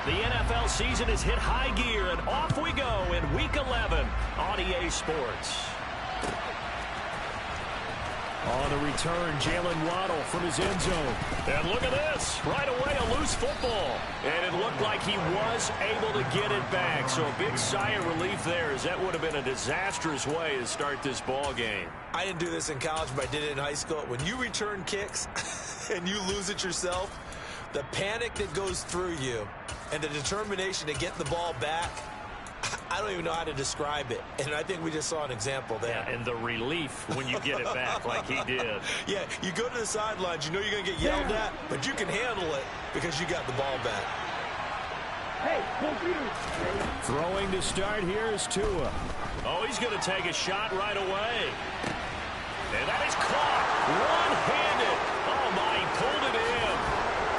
The NFL season has hit high gear, and off we go in Week 11 on EA Sports. On the return, Jalen Waddle from his end zone. And look at this. Right away, a loose football. And it looked like he was able to get it back. So a big sigh of relief there, as that would have been a disastrous way to start this ball game. I didn't do this in college, but I did it in high school. When you return kicks and you lose it yourself, the panic that goes through you and the determination to get the ball back, I don't even know how to describe it. And I think we just saw an example there. Yeah, and the relief when you get it back like he did. Yeah, you go to the sidelines, you know you're going to get yelled at, but you can handle it because you got the ball back. Hey, throwing to start here is Tua. Oh, he's going to take a shot right away. And that is caught one-handed. Oh, my, he pulled it in.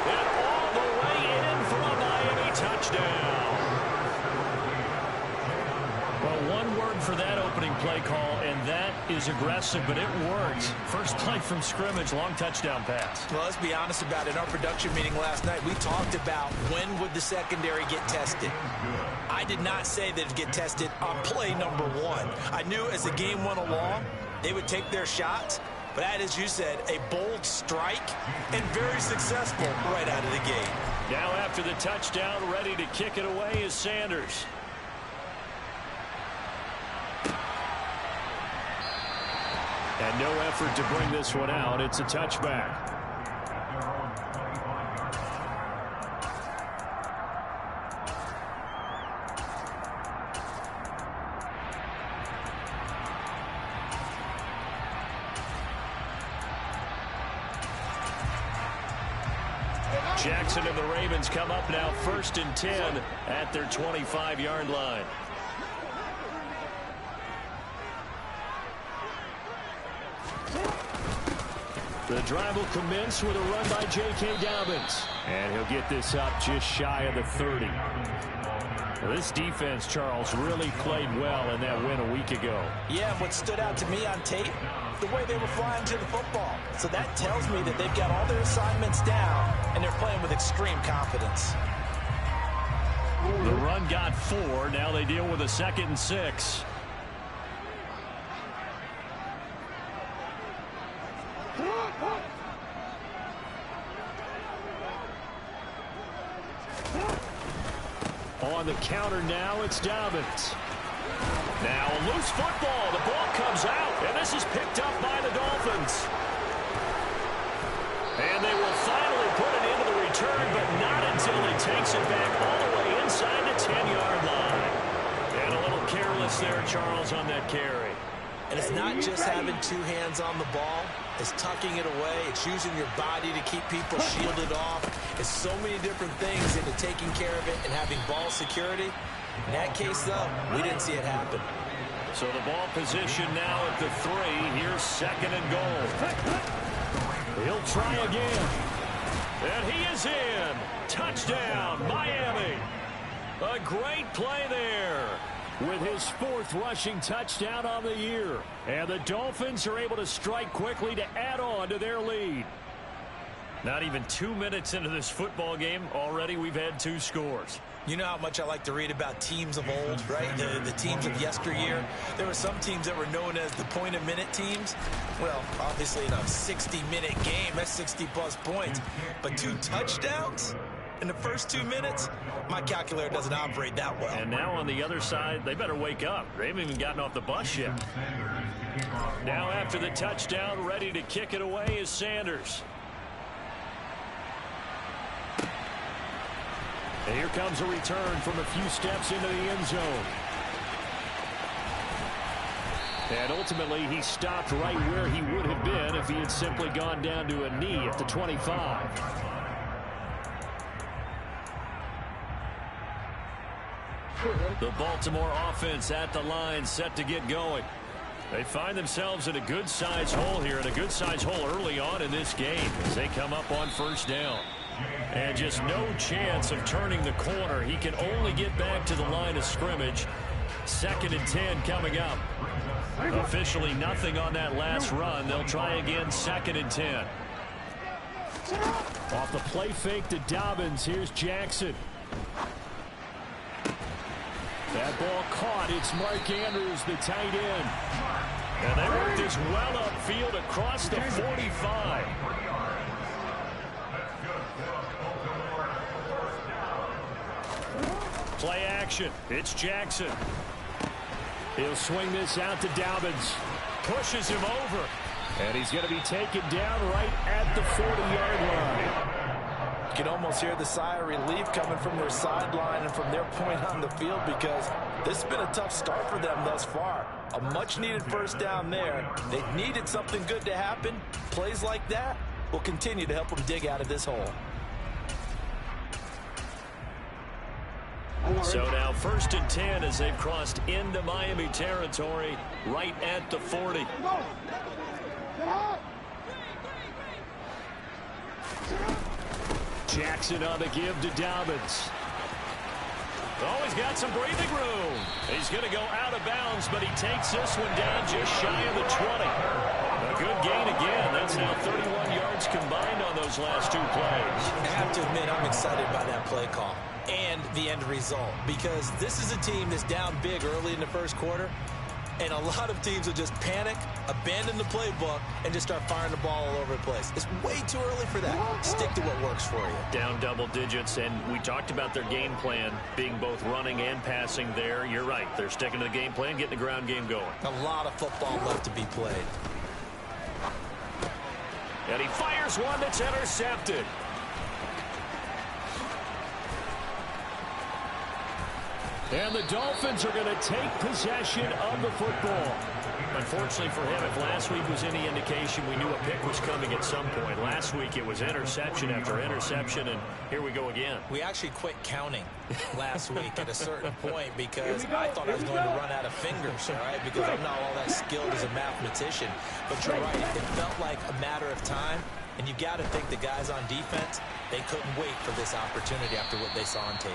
And all the way in for a Miami touchdown. Well, one word for that opening play call, and that is aggressive, but it worked. First play from scrimmage, long touchdown pass. Well, let's be honest about it. In our production meeting last night, we talked about when would the secondary get tested. I did not say that it'd get tested on play number one. I knew as the game went along, they would take their shots, but that, as you said, a bold strike and very successful right out of the gate. Now after the touchdown, ready to kick it away is Sanders. And no effort to bring this one out. It's a touchback. Jackson and the Ravens come up now 1st and 10 at their 25-yard line. The drive will commence with a run by J.K. Dobbins. And he'll get this up just shy of the 30. Well, this defense, Charles, really played well in that win a week ago. Yeah, what stood out to me on tape, the way they were flying to the football. So that tells me that they've got all their assignments down, and they're playing with extreme confidence. The run got 4. Now they deal with a 2nd and 6. On the counter now, it's Dobbins. Now a loose football. The ball comes out, and this is picked up by the Dolphins. And they will finally put it into the return, but not until he takes it back all the way inside the 10-yard line. And a little careless there, Charles, on that carry. And it's not just having two hands on the ball. It's tucking it away. It's using your body to keep people shielded off. It's so many different things into taking care of it and having ball security. In that case, though, we didn't see it happen. So the ball position now at the 3. Here's 2nd and goal. He'll try again. And he is in. Touchdown, Miami. A great play there, with his 4th rushing touchdown on the year. And the Dolphins are able to strike quickly to add on to their lead. Not even 2 minutes into this football game, already we've had 2 scores. You know how much I like to read about teams of old, right? The teams of yesteryear. There were some teams that were known as the point-a-minute teams. Well, obviously in a 60-minute game, that's 60-plus points. But 2 touchdowns in the first 2 minutes? My calculator doesn't operate that well. And now on the other side, they better wake up. They haven't even gotten off the bus yet. Now after the touchdown, ready to kick it away is Sanders. And here comes a return from a few steps into the end zone. And ultimately, he stopped right where he would have been if he had simply gone down to a knee at the 25. The Baltimore offense at the line, set to get going. They find themselves in a good-sized hole here, and a good-sized hole early on in this game as they come up on 1st down. And just no chance of turning the corner. He can only get back to the line of scrimmage. 2nd and 10 coming up. Officially nothing on that last run. They'll try again, 2nd and 10. Off the play fake to Dobbins, here's Jackson. That ball caught. It's Mark Andrews, the tight end. And they work this well upfield across the 45. Play action. It's Jackson. He'll swing this out to Dobbins. Pushes him over. And he's going to be taken down right at the 40-yard line. You can almost hear the sigh of relief coming from their sideline and from their point on the field, because this has been a tough start for them thus far. A much-needed first down there. They needed something good to happen. Plays like that will continue to help them dig out of this hole. So now 1st and 10 as they've crossed into Miami territory right at the 40. Jackson on the give to Dobbins. Oh, he's got some breathing room. He's going to go out of bounds, but he takes this one down just shy of the 20. A good gain again. That's now 31 yards combined on those last 2 plays. I have to admit, I'm excited by that play call and the end result, because this is a team that's down big early in the first quarter, and a lot of teams will just panic, abandon the playbook, and just start firing the ball all over the place. It's way too early for that. Stick to what works for you. Down double digits, and we talked about their game plan being both running and passing there. You're right. They're sticking to the game plan, getting the ground game going. A lot of football left to be played. And he fires one that's intercepted. And the Dolphins are going to take possession of the football. Unfortunately for him, if last week was any indication, we knew a pick was coming at some point. Last week it was interception after interception, and here we go again. We actually quit counting last week at a certain point because I thought I was going to run out of fingers, all right, because I'm not all that skilled as a mathematician. But you're right, it felt like a matter of time, and you got to think the guys on defense, they couldn't wait for this opportunity after what they saw on tape.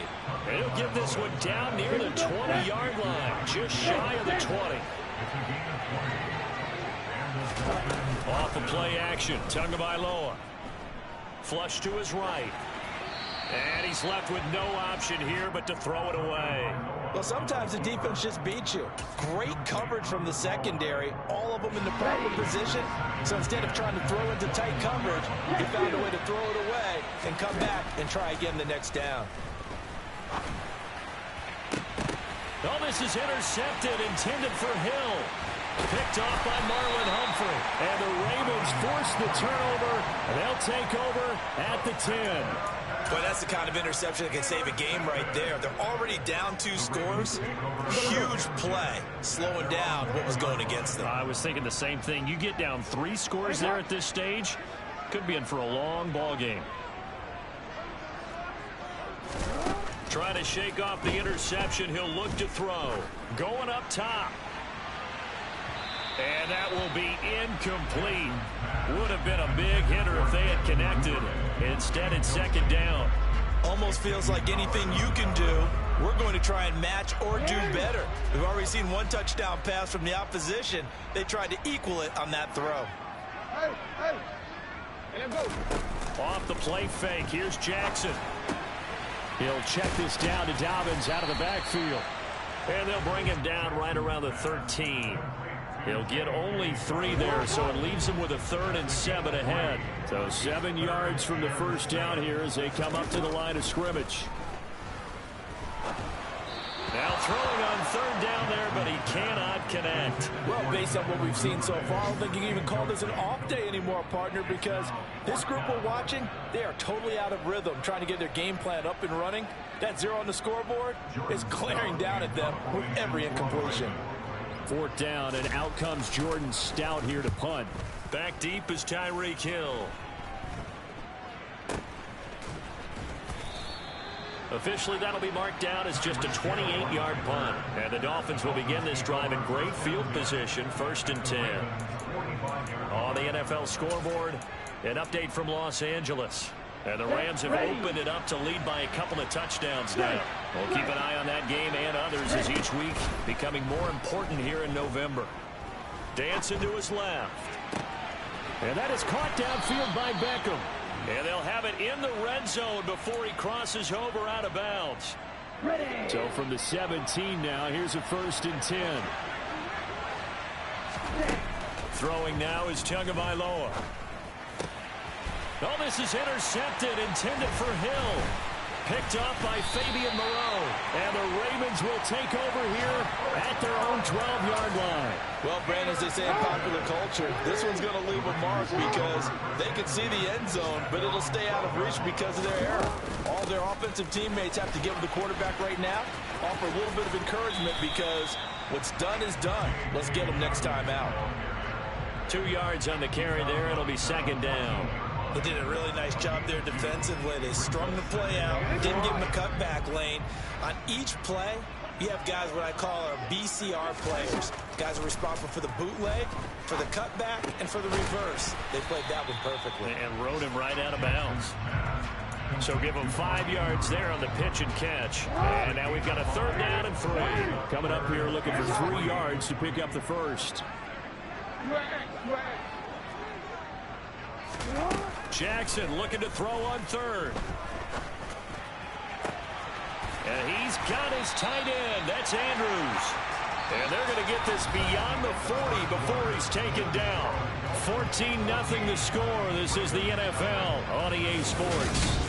And he'll get this one down near the 20-yard line, just shy of the 20. Off the play action, Tagovailoa. Flush to his right. And he's left with no option here but to throw it away. Well, sometimes the defense just beats you. Great coverage from the secondary, all of them in the proper position. So instead of trying to throw into tight coverage, he found a way to throw it away and come back and try again the next down. Oh, this is intercepted, intended for Hill. Picked off by Marlon Humphrey. And the Ravens force the turnover, and they'll take over at the 10. Boy, that's the kind of interception that can save a game right there. They're already down 2 scores. Huge play, slowing down what was going against them. I was thinking the same thing. You get down 3 scores there at this stage, could be in for a long ball game. Trying to shake off the interception. He'll look to throw. Going up top. And that will be incomplete. Would have been a big hitter if they had connected. Instead, it's 2nd down. Almost feels like anything you can do, we're going to try and match or do better. We've already seen 1 touchdown pass from the opposition. They tried to equal it on that throw. Off the play fake. Here's Jackson. He'll check this down to Dobbins out of the backfield. And they'll bring him down right around the 13. He'll get only 3 there, so it leaves him with a 3rd and 7 ahead. So 7 yards from the first down here as they come up to the line of scrimmage. Now throwing on 3rd down there, but he cannot connect. Well, based on what we've seen so far, I don't think you can even call this an off day anymore, partner, because this group we're watching, they are totally out of rhythm, trying to get their game plan up and running. That 0 on the scoreboard is glaring down at them with every incompletion. 4th down, and out comes Jordan Stout here to punt. Back deep is Tyreek Hill. Officially, that'll be marked down as just a 28-yard punt. And the Dolphins will begin this drive in great field position, 1st and 10. On the NFL scoreboard, an update from Los Angeles. And the Rams have opened it up to lead by a couple of touchdowns now. We'll keep an eye on that game and others as each week becoming more important here in November. Dancing to his left. And that is caught downfield by Beckham. And they'll have it in the red zone before he crosses over out of bounds. So from the 17 now, here's a 1st and 10. Throwing now is Tagovailoa. Oh, this is intercepted, intended for Hill. Picked up by Fabian Moreau. And the Ravens will take over here at their own 12-yard line. Well, Brandon, as they say in popular culture, this one's going to leave a mark because they can see the end zone, but it'll stay out of reach because of their error. All their offensive teammates have to give the quarterback right now, offer a little bit of encouragement because what's done is done. Let's get them next time out. 2 yards on the carry there. It'll be 2nd down. They did a really nice job there defensively. They strung the play out, didn't give him a cutback lane. On each play, you have guys what I call our BCR players. Guys are responsible for the bootleg, for the cutback, and for the reverse. They played that one perfectly. And rode him right out of bounds. So give him 5 yards there on the pitch and catch. And now we've got a 3rd down and 3. Coming up here looking for 3 yards to pick up the first. Jackson looking to throw on 3rd. And he's got his tight end. That's Andrews. And they're going to get this beyond the 40 before he's taken down. 14-0 the score. This is the NFL on EA Sports.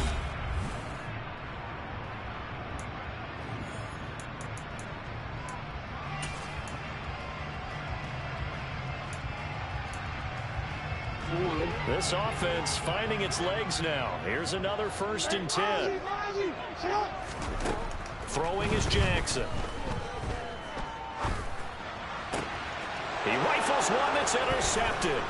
This offense finding its legs now. Here's another 1st and 10. Throwing is Jackson. He rifles one that's intercepted.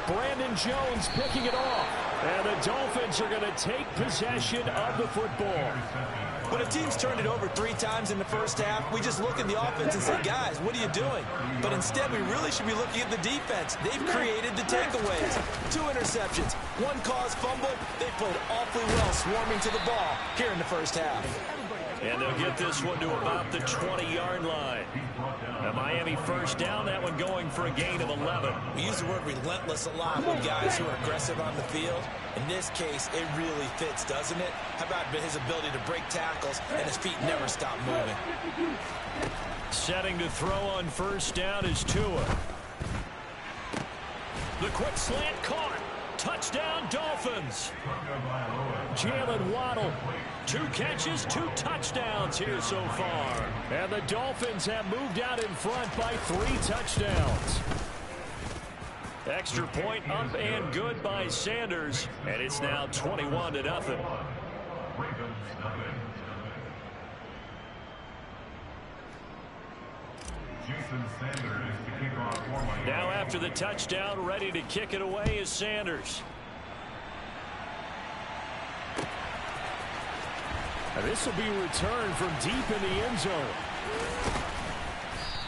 Brandon Jones picking it off. And the Dolphins are going to take possession of the football. When a team's turned it over 3 times in the first half, we just look at the offense and say, guys, what are you doing? But instead, we really should be looking at the defense. They've created the takeaways. 2 interceptions, 1 caused fumble. They played awfully well swarming to the ball here in the first half. And they'll get this one to about the 20-yard line. A Miami 1st down, that one going for a gain of 11. We use the word relentless a lot with guys who are aggressive on the field. In this case, it really fits, doesn't it? How about his ability to break tackles and his feet never stop moving? Setting to throw on 1st down is Tua. The quick slant caught. Touchdown, Dolphins. Jalen Waddle. 2 catches, 2 touchdowns here so far. And the Dolphins have moved out in front by 3 touchdowns. Extra point up and good by Sanders. And it's now 21-0. Now after the touchdown, ready to kick it away is Sanders. And this will be returned from deep in the end zone.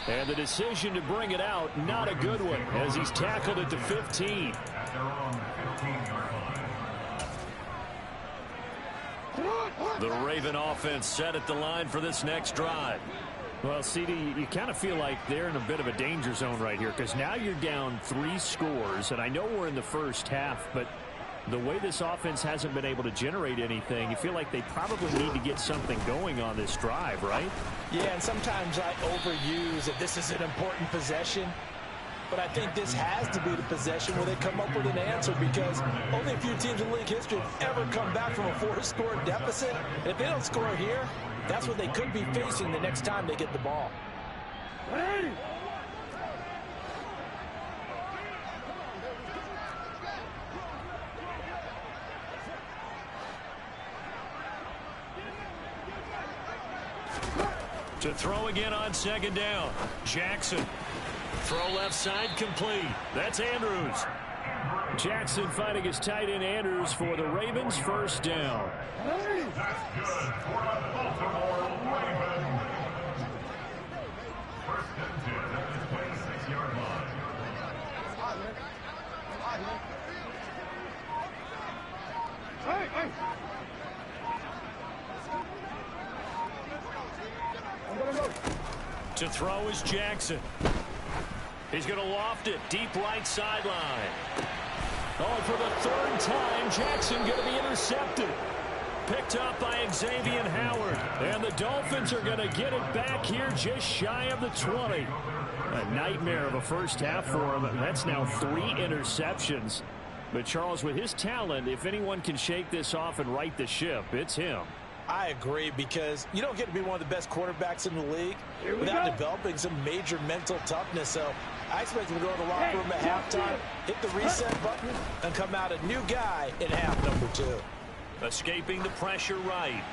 And the decision to bring it out, not a good one, as he's tackled at the 15. The Raven offense set at the line for this next drive. Well, CD, you kind of feel like they're in a bit of a danger zone right here because now you're down 3 scores, and I know we're in the first half, but the way this offense hasn't been able to generate anything, you feel like they probably need to get something going on this drive, right? Yeah, and sometimes I overuse that this is an important possession. But I think this has to be the possession where they come up with an answer because only a few teams in league history have ever come back from a 4-score deficit. And if they don't score here, that's what they could be facing the next time they get the ball. Ready? To throw again on 2nd down. Jackson. Throw left side complete. That's Andrews. Jackson fighting his tight end Andrews for the Ravens 1st down. That's good for the Baltimore Ravens. 1st and 10 at the 26-yard line. Hey! I'm gonna go. To throw is Jackson. He's going to loft it deep right sideline. Oh, for the 3rd time, Jackson going to be intercepted. Picked up by Xavier Howard. And the Dolphins are going to get it back here just shy of the 20. A nightmare of a first half for him. That's now 3 interceptions. But Charles, with his talent, if anyone can shake this off and right the ship, it's him. I agree, because you don't get to be one of the best quarterbacks in the league without developing some major mental toughness. So I expect him to go to the locker room at halftime, hit the reset button, and come out a new guy in half number 2. Escaping the pressure right.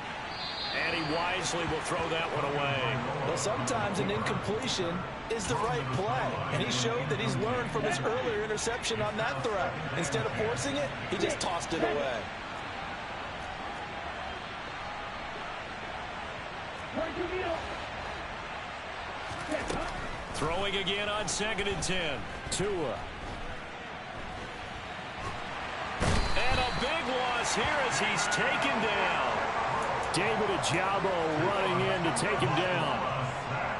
And he wisely will throw that one away. Well, sometimes an incompletion is the right play. And he showed that he's learned from his earlier interception on that throw. Instead of forcing it, he just tossed it away. Throwing again on 2nd and 10. Tua. And a big loss here as he's taken down. David Ajabo running in to take him down.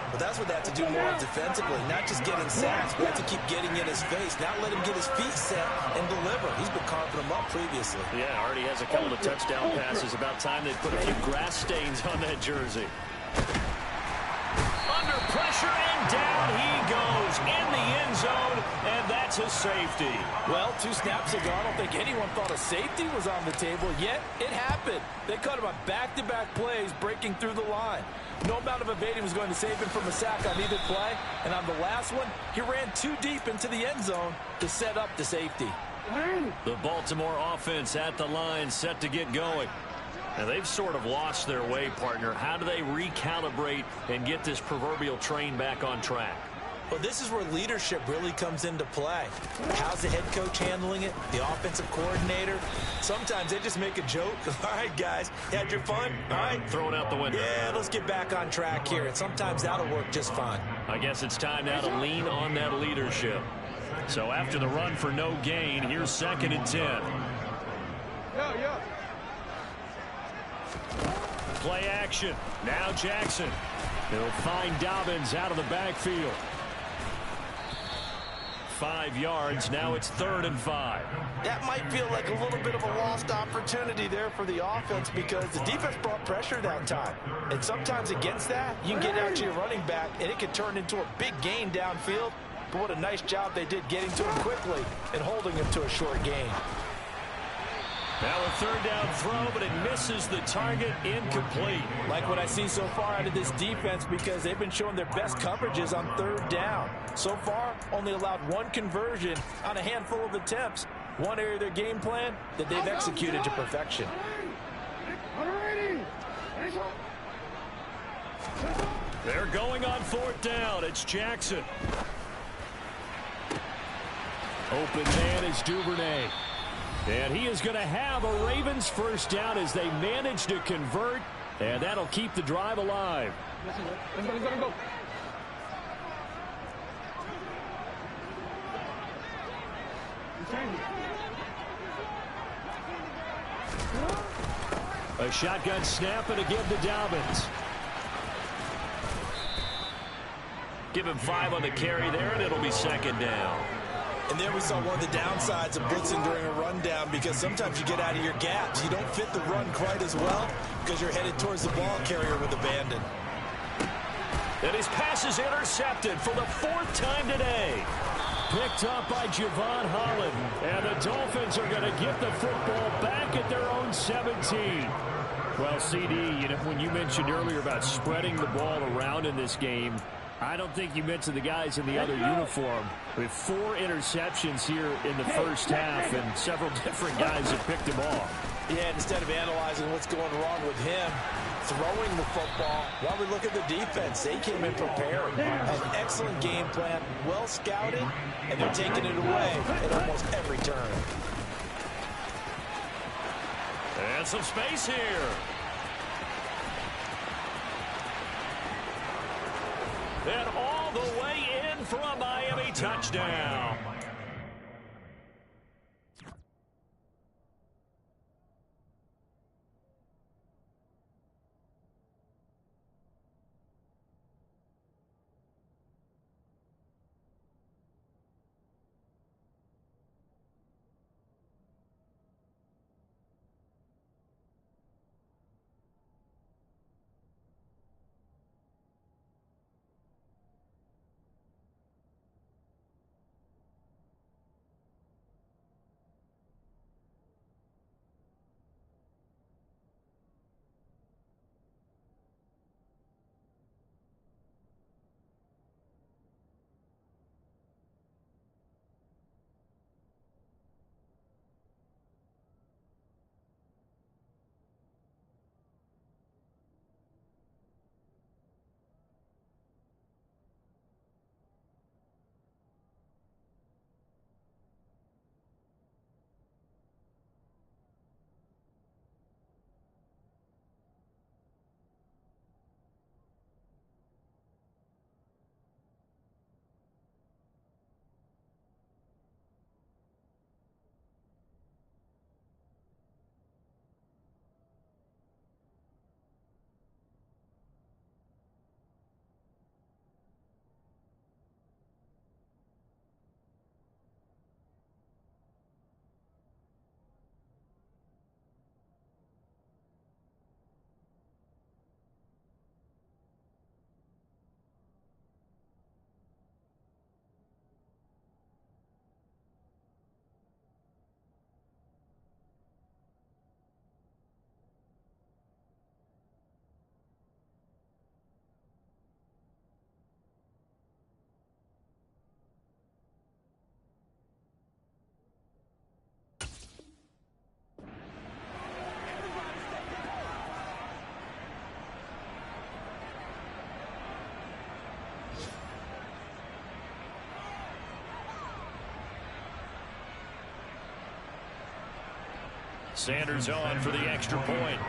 But that's what they have to do more defensively, not just getting sacks, but have to keep getting in his face, not let him get his feet set and deliver. He's been carving them up previously. Yeah, already has a couple of touchdown passes. About time they put a few grass stains on that jersey. Under pressure, and down he goes in the end zone, and that's a safety. Well, 2 snaps ago, I don't think anyone thought a safety was on the table, yet it happened. They caught him on back-to-back plays breaking through the line. No amount of evading was going to save him from a sack on either play, and on the last one, he ran too deep into the end zone to set up the safety. The Baltimore offense at the line, set to get going. Now, they've sort of lost their way, partner. How do they recalibrate and get this proverbial train back on track? Well, this is where leadership really comes into play. How's the head coach handling it? The offensive coordinator? Sometimes they just make a joke. All right, guys, had your fun? All right. Throw it out the window. Yeah, let's get back on track here. And sometimes that'll work just fine. I guess it's time now to lean on that leadership. So after the run for no gain, here's 2nd and 10. Yeah. Play action. Now Jackson. He'll find Dobbins out of the backfield. 5 yards. Now it's 3rd and 5. That might feel like a little bit of a lost opportunity there for the offense, because the defense brought pressure that time. And sometimes against that, you can get out to your running back, and it can turn into a big gain downfield. But what a nice job they did getting to him quickly and holding him to a short gain. Now a 3rd down throw, but it misses the target, incomplete. Like what I see so far out of this defense, because they've been showing their best coverages on 3rd down. So far, only allowed 1 conversion on a handful of attempts. One area of their game plan that they've executed to perfection. They're going on 4th down. It's Jackson. Open man is Duvernay. And he is going to have a Ravens 1st down as they manage to convert, and that'll keep the drive alive. Let's go. A shotgun snap and a give to Dobbins. Give him 5 on the carry there, and it'll be 2nd down. And there we saw one of the downsides of blitzing during a rundown, because sometimes you get out of your gaps. You don't fit the run quite as well because you're headed towards the ball carrier with abandon. And his pass is intercepted for the 4th time today. Picked up by Javon Holland. And the Dolphins are going to get the football back at their own 17. Well, CD, when you mentioned earlier about spreading the ball around in this game, I don't think you mentioned the guys in the other uniform. With 4 interceptions here in the first half, and several different guys have picked him off. Yeah, instead of analyzing what's going wrong with him, throwing the football, while we look at the defense, they came in prepared. An excellent game plan, well scouted, and they're taking it away at almost every turn. And some space here. And all the way in for a Miami touchdown. Sanders on for the extra point.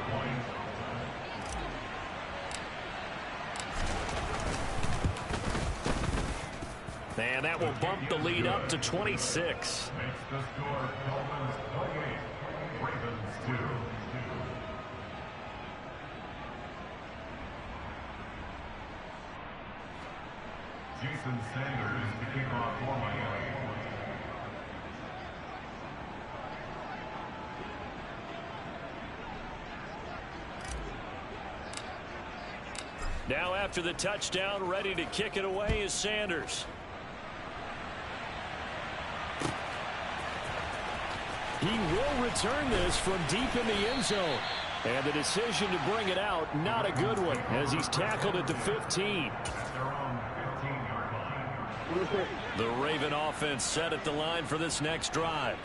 And that will bump the lead up to 26. Makes the score Dolphins 28, Ravens 2. Jason Sanders to kick off for Miami. Now after the touchdown, ready to kick it away is Sanders. He will return this from deep in the end zone. And the decision to bring it out, not a good one, as he's tackled at the 15. The Raven offense set at the line for this next drive.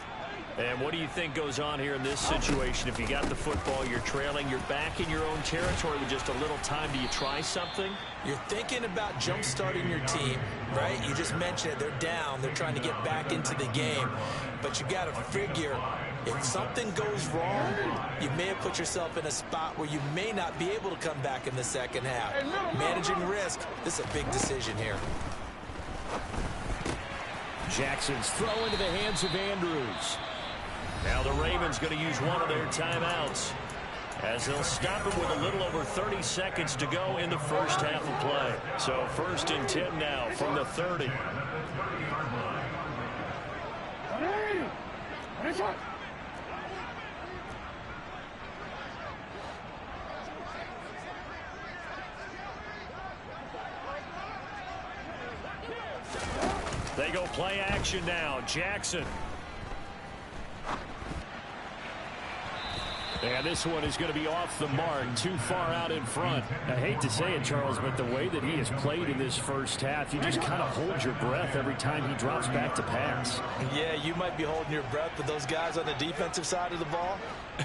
And what do you think goes on here in this situation? If you got the football, you're trailing, you're back in your own territory with just a little time. Do you try something? You're thinking about jump-starting your team, right? You just mentioned it. They're down. They're trying to get back into the game. But you got to figure, if something goes wrong, you may have put yourself in a spot where you may not be able to come back in the second half. Managing risk, this is a big decision here. Jackson's throw into the hands of Andrews. Now the Ravens going to use one of their timeouts, as they'll stop it with a little over 30 seconds to go in the first half of play. So 1st and 10 now from the 30. They go play action now. Jackson. And this one is going to be off the mark, too far out in front. I hate to say it, Charles, but the way that he has played in this first half, you just kind of hold your breath every time he drops back to pass. Yeah, you might be holding your breath, but those guys on the defensive side of the ball,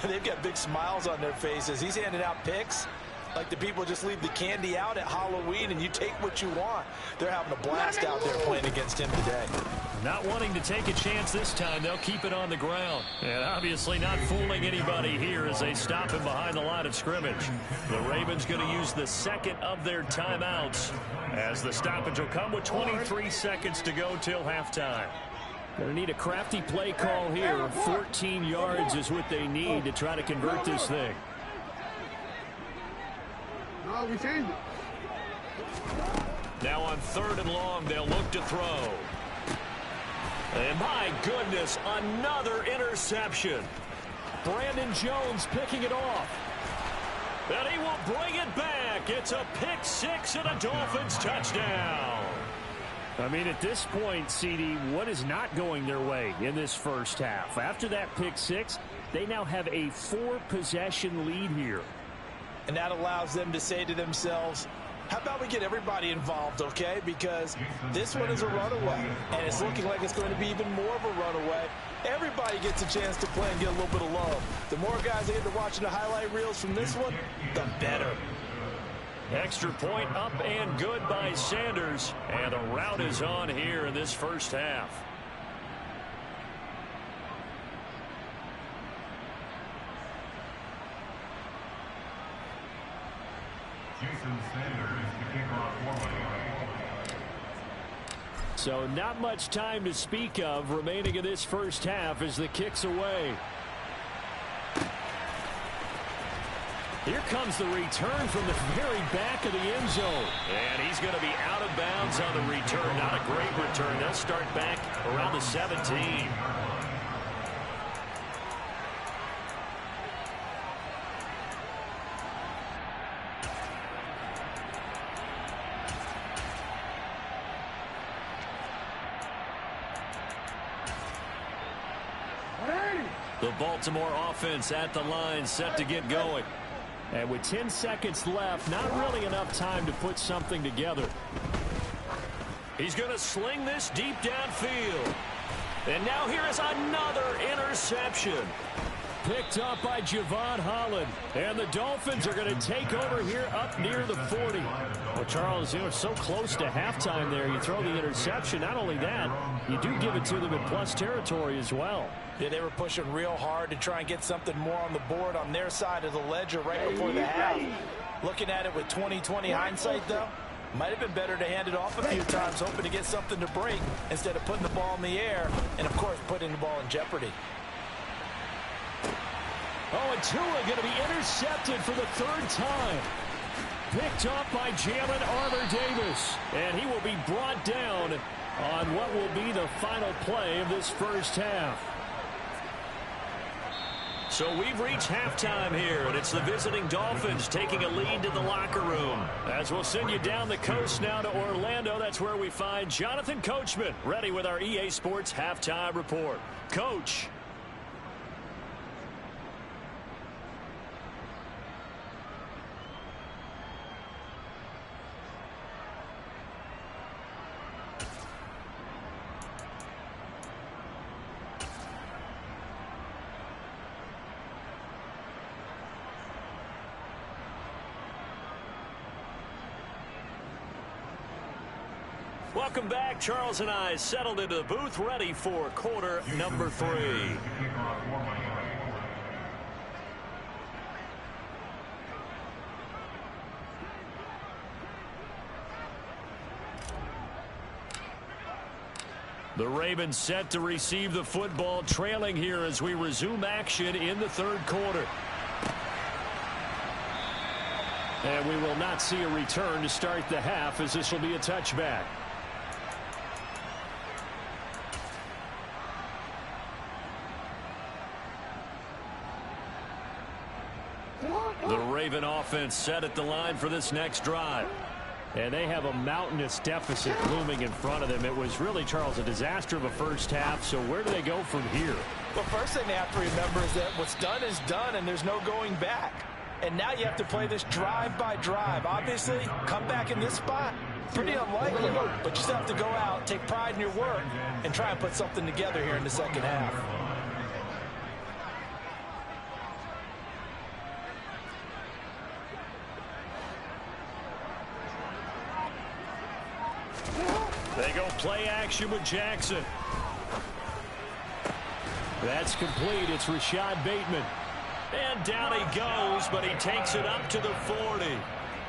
they've got big smiles on their faces. He's handing out picks like the people just leave the candy out at Halloween and you take what you want. They're having a blast out there playing against him today. Not wanting to take a chance this time, they'll keep it on the ground. And obviously not fooling anybody here as they stop him behind the line of scrimmage. The Ravens going to use the second of their timeouts, as the stoppage will come with 23 seconds to go till halftime. Going to need a crafty play call here. 14 yards is what they need to try to convert this thing. No, we changed it. Now on 3rd and long, they'll look to throw. And my goodness, another interception. Brandon Jones picking it off. And he will bring it back. It's a pick six and a Dolphins touchdown. I mean, at this point, CD, what is not going their way in this first half? After that pick six, they now have a 4-possession lead here. And that allows them to say to themselves, how about we get everybody involved, okay? Because this one is a runaway, and it's looking like it's going to be even more of a runaway. Everybody gets a chance to play and get a little bit of love. The more guys they get to watching the highlight reels from this one, the better. Extra point up and good by Sanders. And a rout is on here in this first half. Jason Sanders to kick off for Miami. So not much time to speak of remaining in this first half as the kick's away. Here comes the return from the very back of the end zone. And he's going to be out of bounds on the return. Not a great return. They'll start back around the 17. The Baltimore offense at the line, set to get going. And with 10 seconds left, not really enough time to put something together. He's going to sling this deep downfield. And now here is another interception. Picked up by Javon Holland. And the Dolphins are going to take over here up near the 40. Well, Charles, you know, so close to halftime there. You throw the interception. Not only that, you do give it to them in plus territory as well. Yeah, they were pushing real hard to try and get something more on the board on their side of the ledger right before the half. Looking at it with 20/20 hindsight, though, might have been better to hand it off a few times, hoping to get something to break instead of putting the ball in the air and, of course, putting the ball in jeopardy. Oh, and Tua going to be intercepted for the third time. Picked up by Jalen Armour-Davis. And he will be brought down on what will be the final play of this first half. So we've reached halftime here, and it's the visiting Dolphins taking a lead to the locker room. As we'll send you down the coast now to Orlando, that's where we find Jonathan Coachman, ready with our EA Sports Halftime Report. Coach. Welcome back. Charles and I settled into the booth, ready for quarter number 3. The Ravens set to receive the football, trailing here as we resume action in the third quarter. And we will not see a return to start the half, as this will be a touchback. The Raven offense set at the line for this next drive. And they have a mountainous deficit looming in front of them. It was really, Charles, a disaster of a first half. So where do they go from here? Well, first thing they have to remember is that what's done is done, and there's no going back. And now you have to play this drive by drive. Obviously, come back in this spot, pretty unlikely. But you still have to go out, take pride in your work, and try and put something together here in the second half. They go play action with Jackson. That's complete. It's Rashad Bateman. And down he goes, but he takes it up to the 40.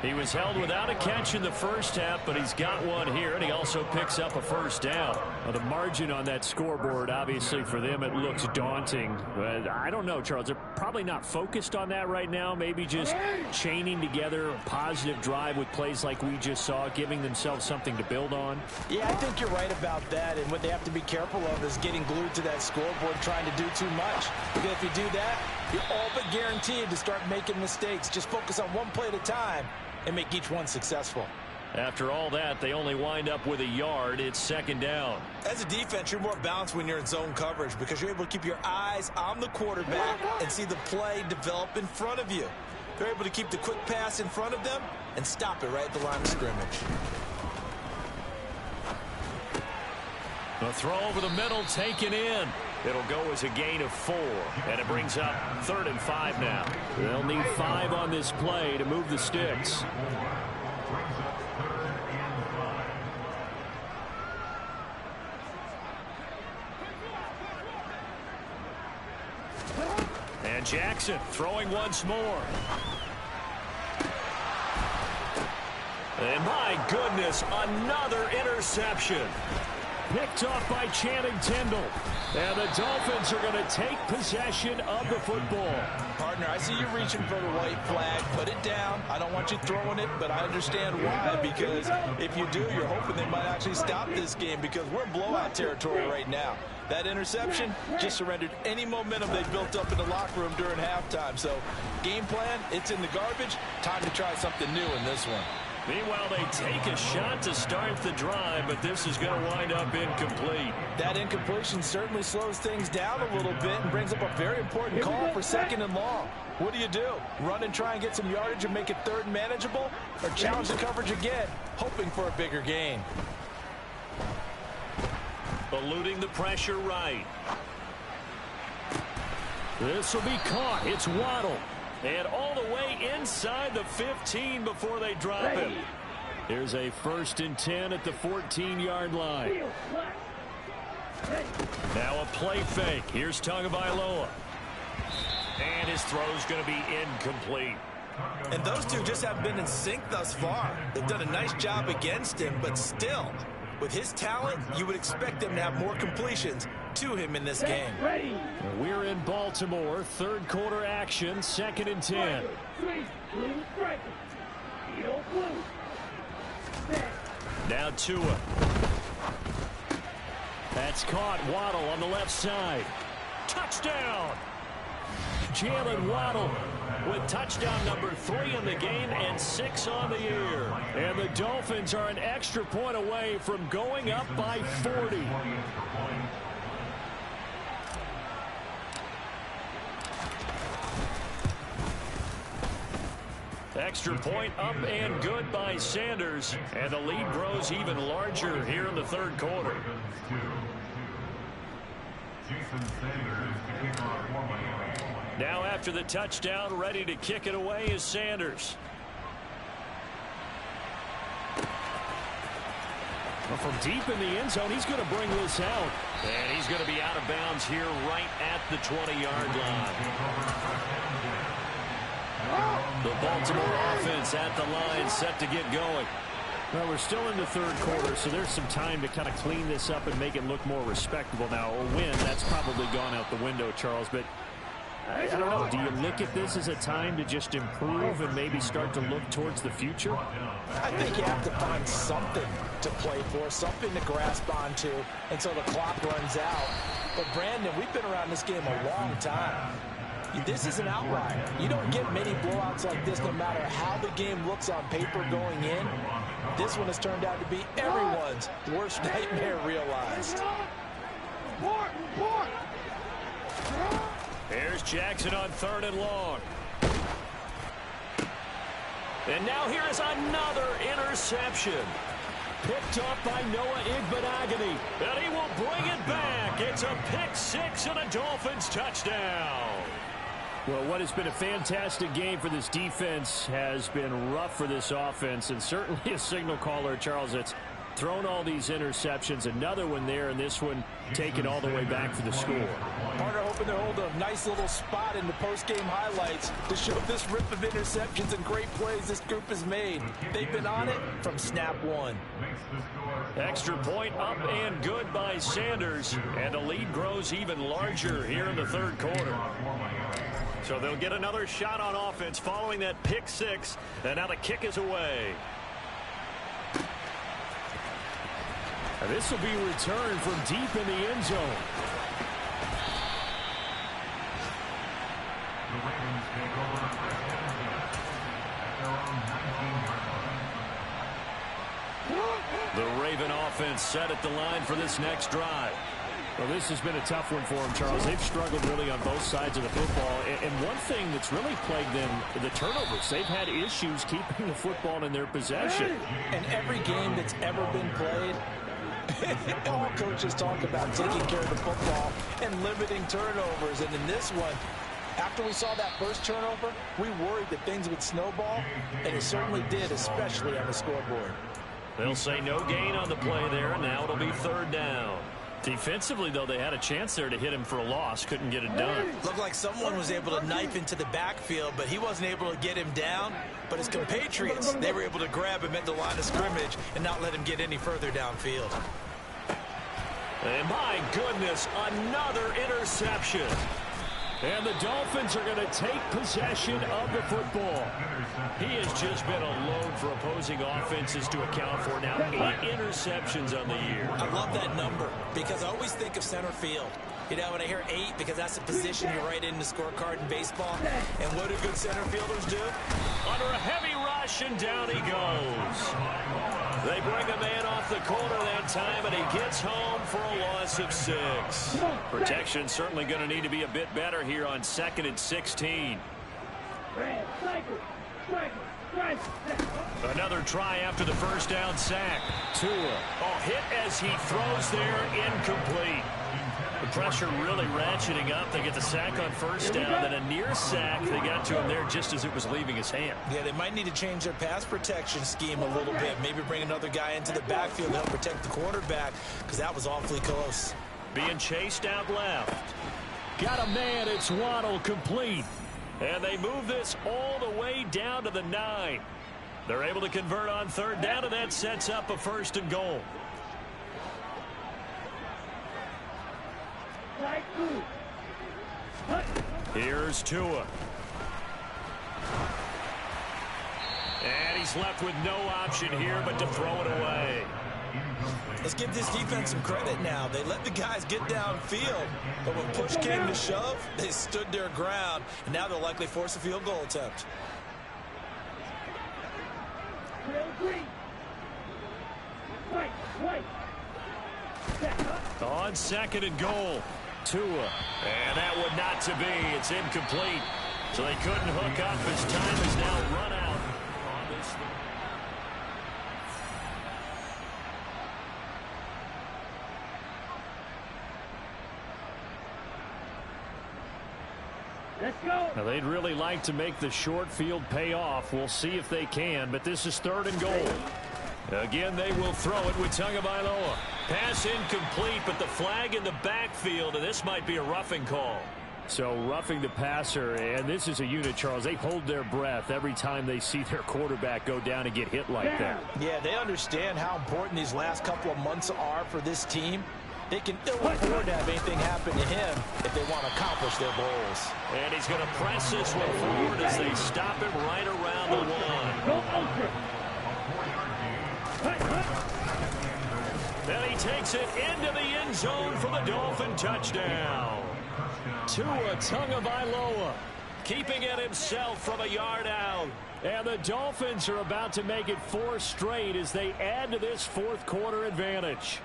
He was held without a catch in the first half, but he's got one here, and he also picks up a first down. Well, the margin on that scoreboard, obviously, for them, it looks daunting. But I don't know, Charles. They're probably not focused on that right now. Maybe just chaining together a positive drive with plays like we just saw, giving themselves something to build on. Yeah, I think you're right about that. And what they have to be careful of is getting glued to that scoreboard, trying to do too much. Because if you do that, you're all but guaranteed to start making mistakes. Just focus on one play at a time and make each one successful. After all that, they only wind up with a yard. It's second down. As a defense, you're more balanced when you're in zone coverage because you're able to keep your eyes on the quarterback and see the play develop in front of you. They're able to keep the quick pass in front of them and stop it right at the line of scrimmage. A throw over the middle, taken in. It'll go as a gain of 4, and it brings up 3rd and 5 now. They'll need 5 on this play to move the sticks. And Jackson throwing once more. And my goodness, another interception. Picked off by Channing Tindall. And the Dolphins are going to take possession of the football. Partner, I see you reaching for the white flag. Put it down. I don't want you throwing it, but I understand why. Because if you do, you're hoping they might actually stop this game because we're in blowout territory right now. That interception just surrendered any momentum they built up in the locker room during halftime. So, game plan, it's in the garbage. Time to try something new in this one. Meanwhile, they take a shot to start the drive, but this is going to wind up incomplete. That incompletion certainly slows things down a little bit and brings up a very important call for 2nd and long. What do? Run and try and get some yardage and make it 3rd and manageable? Or challenge the coverage again, hoping for a bigger gain? Eluding the pressure right. This will be caught. It's Waddle. And all the way inside the 15 before they drop him. Here's a 1st and 10 at the 14-yard line. Now a play fake. Here's Tagovailoa. And his throw's going to be incomplete. And those two just haven't been in sync thus far. They've done a nice job against him, but still, with his talent, you would expect them to have more completions to him in this game. We're in Baltimore. 3rd quarter action. 2nd and 10. Now Tua. That's caught. Waddle on the left side. Touchdown! Jalen Waddle with touchdown number 3 in the game and 6 on the year. And the Dolphins are an extra point away from going up by 40. Extra point up and good by Sanders. And the lead grows even larger here in the 3rd quarter. Now after the touchdown, ready to kick it away is Sanders. Well, from deep in the end zone, he's going to bring this out. And he's going to be out of bounds here right at the 20-yard line. The Baltimore offense at the line, set to get going. Well, we're still in the 3rd quarter, so there's some time to kind of clean this up and make it look more respectable. Now, a win, that's probably gone out the window, Charles, but I don't know. Do you look at this as a time to just improve and maybe start to look towards the future? I think you have to find something to play for, something to grasp onto until the clock runs out. But, Brandon, we've been around this game a long time. This is an outlier. You don't get many blowouts like this no matter how the game looks on paper going in. This one has turned out to be everyone's worst nightmare realized. Here's Jackson on 3rd and long. And now here is another interception. Picked up by Noah Igbenogany. And he will bring it back. It's a pick 6 and a Dolphins touchdown. Well, what has been a fantastic game for this defense has been rough for this offense, and certainly a signal caller, Charles, that's thrown all these interceptions. Another one there, and this one taken all the way back for the score. Partner hoping to hold a nice little spot in the post-game highlights to show this rip of interceptions and great plays this group has made. They've been on it from snap 1. Extra point up and good by Sanders, and the lead grows even larger here in the 3rd quarter. So they'll get another shot on offense following that pick 6, and now the kick is away. And this will be returned from deep in the end zone. The Ravens take over at their own 19-yard line. The Raven offense set at the line for this next drive. Well, this has been a tough one for them, Charles. They've struggled really on both sides of the football. And one thing that's really plagued them, the turnovers. They've had issues keeping the football in their possession. And every game that's ever been played, all coaches talk about taking care of the football and limiting turnovers. And in this one, after we saw that first turnover, we worried that things would snowball, and it certainly did, especially on the scoreboard. They'll say no gain on the play there, and now it'll be 3rd down. Defensively, though, they had a chance there to hit him for a loss. Couldn't get it done. Looked like someone was able to knife into the backfield, but he wasn't able to get him down. But his compatriots, they were able to grab him at the line of scrimmage and not let him get any further downfield. And my goodness, another interception. And the Dolphins are going to take possession of the football. He has just been a load for opposing offenses to account for. Now 8 interceptions on the year. I love that number because I always think of center field. You know, when I hear 8, because that's a position you write in the scorecard in baseball. And what do good center fielders do? Under a heavy rush, and down he goes. They bring a man off the corner that time, and he gets home for a loss of 6. Protection certainly going to need to be a bit better here on 2nd and 16. Another try after the first down sack. Tua. Oh, hit as he throws there, incomplete. The pressure really ratcheting up. They get the sack on first down, then a near sack. They got to him there just as it was leaving his hand. Yeah, they might need to change their pass protection scheme a little bit. Maybe bring another guy into the backfield to help protect the quarterback, because that was awfully close. Being chased out left. Got a man. It's Waddle, complete. And they move this all the way down to the 9. They're able to convert on third down, and that sets up a first and goal. Here's Tua. And he's left with no option here but to throw it away. Let's give this defense some credit now. They let the guys get downfield, but when push came to shove, they stood their ground, and now they'll likely force a field goal attempt. On second and goal, Tua. And that would not to be. It's incomplete. So they couldn't hook up. His time is now run out on this. Let's go. Now, they'd really like to make the short field pay off. We'll see if they can, but this is third and goal. Again, they will throw it with Tagovailoa. Pass incomplete, but the flag in the backfield, and this might be a roughing call. So roughing the passer, and this is a unit, Charles. They hold their breath every time they see their quarterback go down and get hit like that. Yeah, they understand how important these last couple of months are for this team. They can ill afford to have anything happen to him if they want to accomplish their goals. And he's going to press this one forward as they stop him right around the line. Then he takes it into the end zone for the Dolphin touchdown. Tua Tagovailoa keeping it himself from a yard out. And the Dolphins are about to make it 4 straight as they add to this fourth quarter advantage.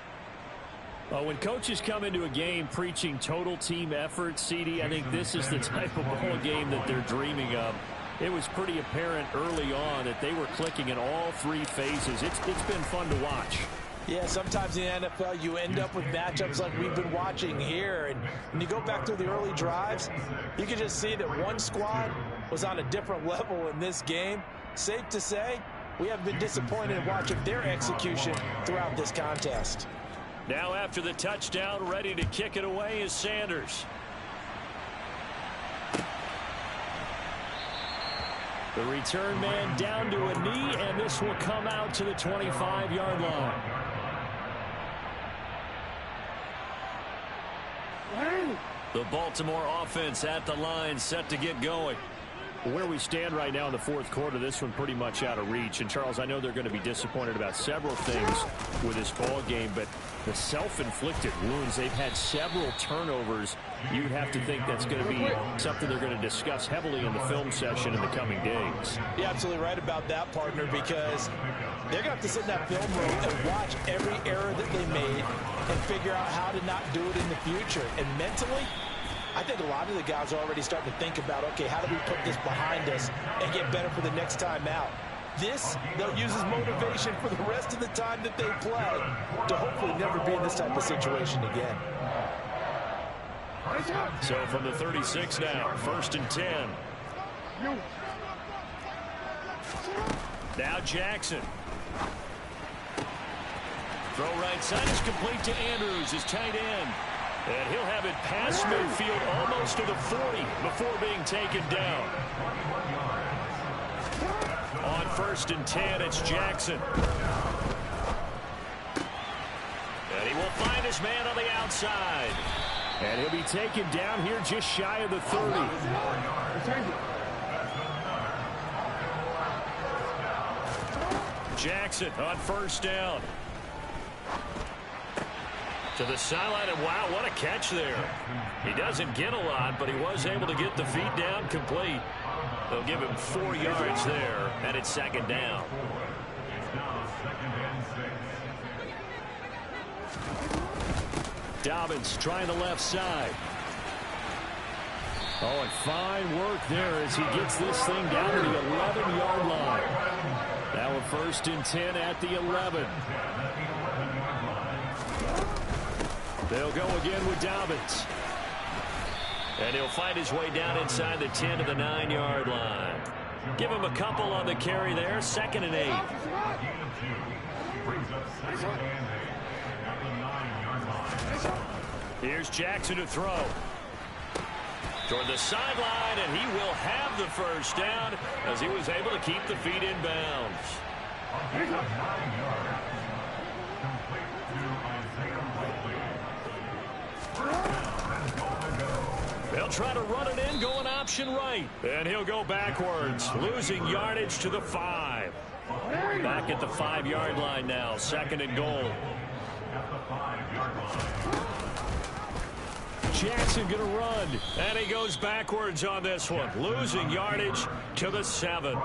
When coaches come into a game preaching total team effort, CD, I think this is the type of ball game that they're dreaming of. It was pretty apparent early on that they were clicking in all 3 phases. It's been fun to watch. Yeah, sometimes in the NFL you end up with matchups like we've been watching here. And when you go back through the early drives, you can just see that one squad was on a different level in this game. Safe to say, we have been disappointed in watching their execution throughout this contest. Now after the touchdown, ready to kick it away is Sanders. The return man down to a knee, and this will come out to the 25-yard line. The Baltimore offense at the line, set to get going. Where we stand right now in the fourth quarter, this one pretty much out of reach. And, Charles, I know they're going to be disappointed about several things with this ball game, but the self-inflicted wounds, they've had several turnovers. You'd have to think that's going to be something they're going to discuss heavily in the film session in the coming days. You're absolutely right about that, partner, because they're going to have to sit in that film room and watch every error that they made and figure out how to not do it in the future. And mentally, I think a lot of the guys are already starting to think about, okay, how do we put this behind us and get better for the next time out? This, they'll use as motivation for the rest of the time that they play to hopefully never be in this type of situation again. So from the 36 now, 1st and 10. Now Jackson. Throw right side is complete to Andrews, his tight end. And he'll have it past midfield almost to the 40 before being taken down. On 1st and 10, it's Jackson. And he will find his man on the outside. And he'll be taken down here just shy of the 30. Jackson on 1st down. To the sideline, and wow, what a catch there. He doesn't get a lot, but he was able to get the feet down complete. They'll give him 4 yards there, and it's 2nd down. Dobbins trying the left side. Oh, and fine work there as he gets this thing down to the 11-yard line. Now a 1st and 10 at the 11. They'll go again with Dobbins. And he'll find his way down inside the 10 to the 9-yard line. Give him a couple on the carry there. 2nd and 8. Here's Jackson to throw. Toward the sideline, and he will have the first down as he was able to keep the feet in bounds. They'll try to run it in, going option right. And he'll go backwards, losing yardage to the 5. Back at the 5-yard line now, 2nd and goal. Jackson going to run, and he goes backwards on this one, losing yardage to the 7.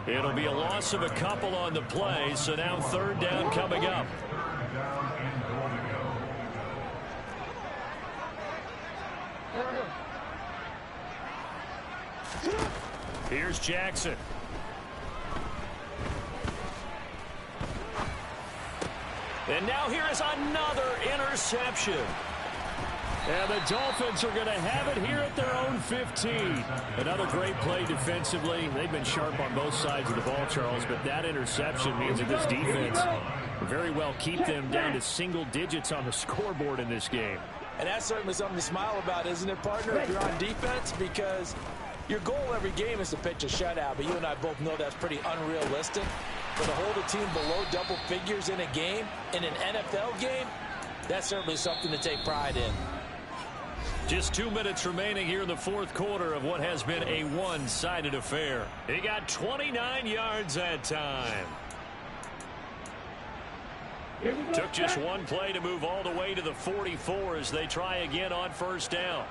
It'll be a loss of a couple on the play, so now 3rd down coming up. Here's Jackson. And now here is another interception. And the Dolphins are going to have it here at their own 15. Another great play defensively. They've been sharp on both sides of the ball, Charles, but that interception means that this defense will very well keep them down to single digits on the scoreboard in this game. And that's certainly something to smile about, isn't it, partner, if you're on defense? Because your goal every game is to pitch a shutout, but you and I both know that's pretty unrealistic. But to hold a team below double figures in a game, in an NFL game, that's certainly something to take pride in. Just 2 minutes remaining here in the 4th quarter of what has been a one-sided affair. He got 29 yards that time. Took just one play to move all the way to the 44 as they try again on 1st down.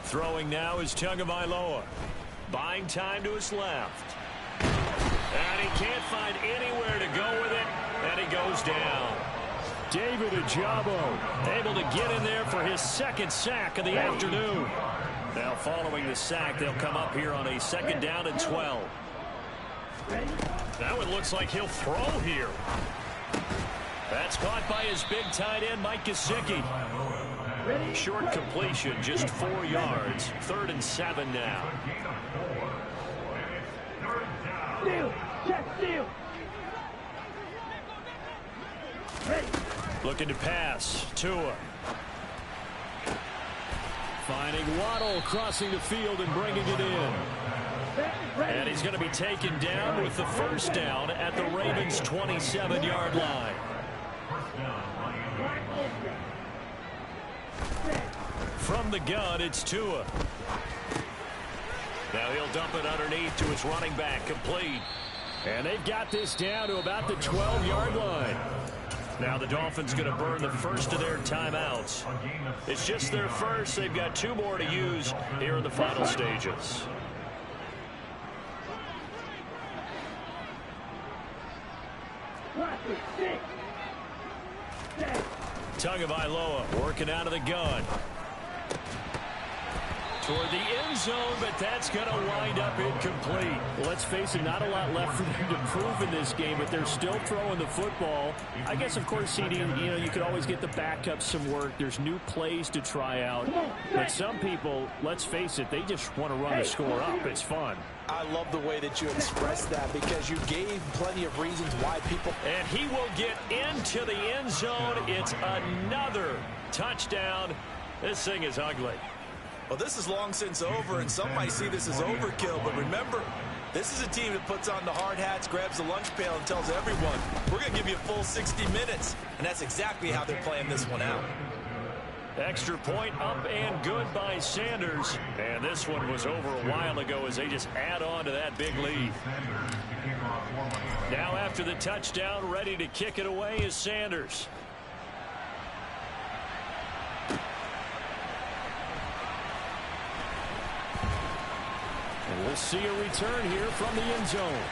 Throwing now is Tagovailoa. Buying time to his left. And he can't find anywhere to go with it, and he goes down. David Ojabo able to get in there for his 2nd sack of the afternoon. Now following the sack, they'll come up here on a 2nd down and 12. Now it looks like he'll throw here. That's caught by his big tight end, Mike Gesicki. Short completion, just 4 yards. 3rd and 7 now. Steal! Check steal! Looking to pass. Tua. Finding Waddle crossing the field and bringing it in. And he's going to be taken down with the 1st down at the Ravens' 27-yard line. From the gun, it's Tua. Now he'll dump it underneath to his running back, complete. And they've got this down to about the 12-yard line. Now the Dolphins going to burn the first of their timeouts. It's just their first. They've got 2 more to use here in the final stages. Tagovailoa working out of the gun. Toward the end zone, but that's going to wind up incomplete. Well, let's face it, not a lot left for them to prove in this game, but they're still throwing the football. I guess, of course, CD, you could always get the backups some work. There's new plays to try out. But some people, let's face it, they just want to run the score up. It's fun. I love the way that you expressed that because you gave plenty of reasons why people... And he will get into the end zone. It's another touchdown. This thing is ugly. Well, this is long since over, and some might see this as overkill. But remember, this is a team that puts on the hard hats, grabs the lunch pail, and tells everyone, we're going to give you a full 60 minutes. And that's exactly how they're playing this one out. Extra point up and good by Sanders. And this one was over a while ago as they just add on to that big lead. Now after the touchdown, ready to kick it away is Sanders. And we'll see a return here from the end zone.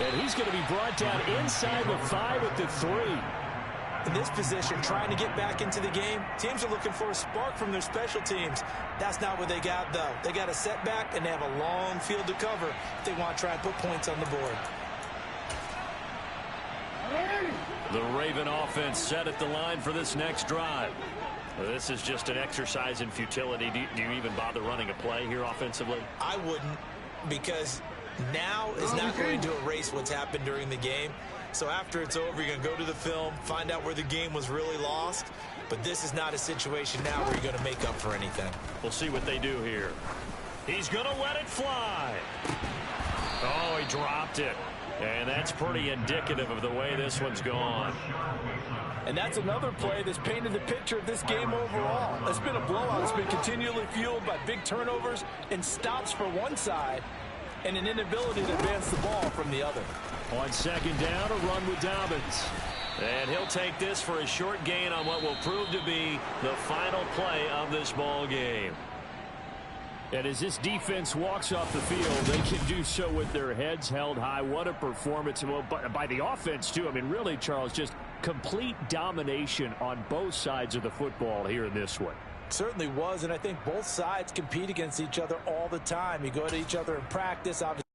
And he's going to be brought down inside the 5 at the 3. In this position, trying to get back into the game, teams are looking for a spark from their special teams. That's not what they got, though. They got a setback, and they have a long field to cover if they want to try and put points on the board. The Raven offense set at the line for this next drive. Well, this is just an exercise in futility. Do you even bother running a play here offensively? I wouldn't, because now is not going to erase what's happened during the game. So after it's over, you're going to go to the film, find out where the game was really lost. But this is not a situation now where you're going to make up for anything. We'll see what they do here. He's going to let it fly. Oh, he dropped it. And that's pretty indicative of the way this one's gone. And that's another play that's painted the picture of this game overall. It's been a blowout. It's been continually fueled by big turnovers and stops for one side and an inability to advance the ball from the other. On second down, a run with Dobbins. And he'll take this for a short gain on what will prove to be the final play of this ball game. And as this defense walks off the field, they can do so with their heads held high. What a performance. Well, by the offense, too. I mean, really, Charles, just complete domination on both sides of the football here in this one. Certainly was, and I think both sides compete against each other all the time. You go to each other in practice, obviously.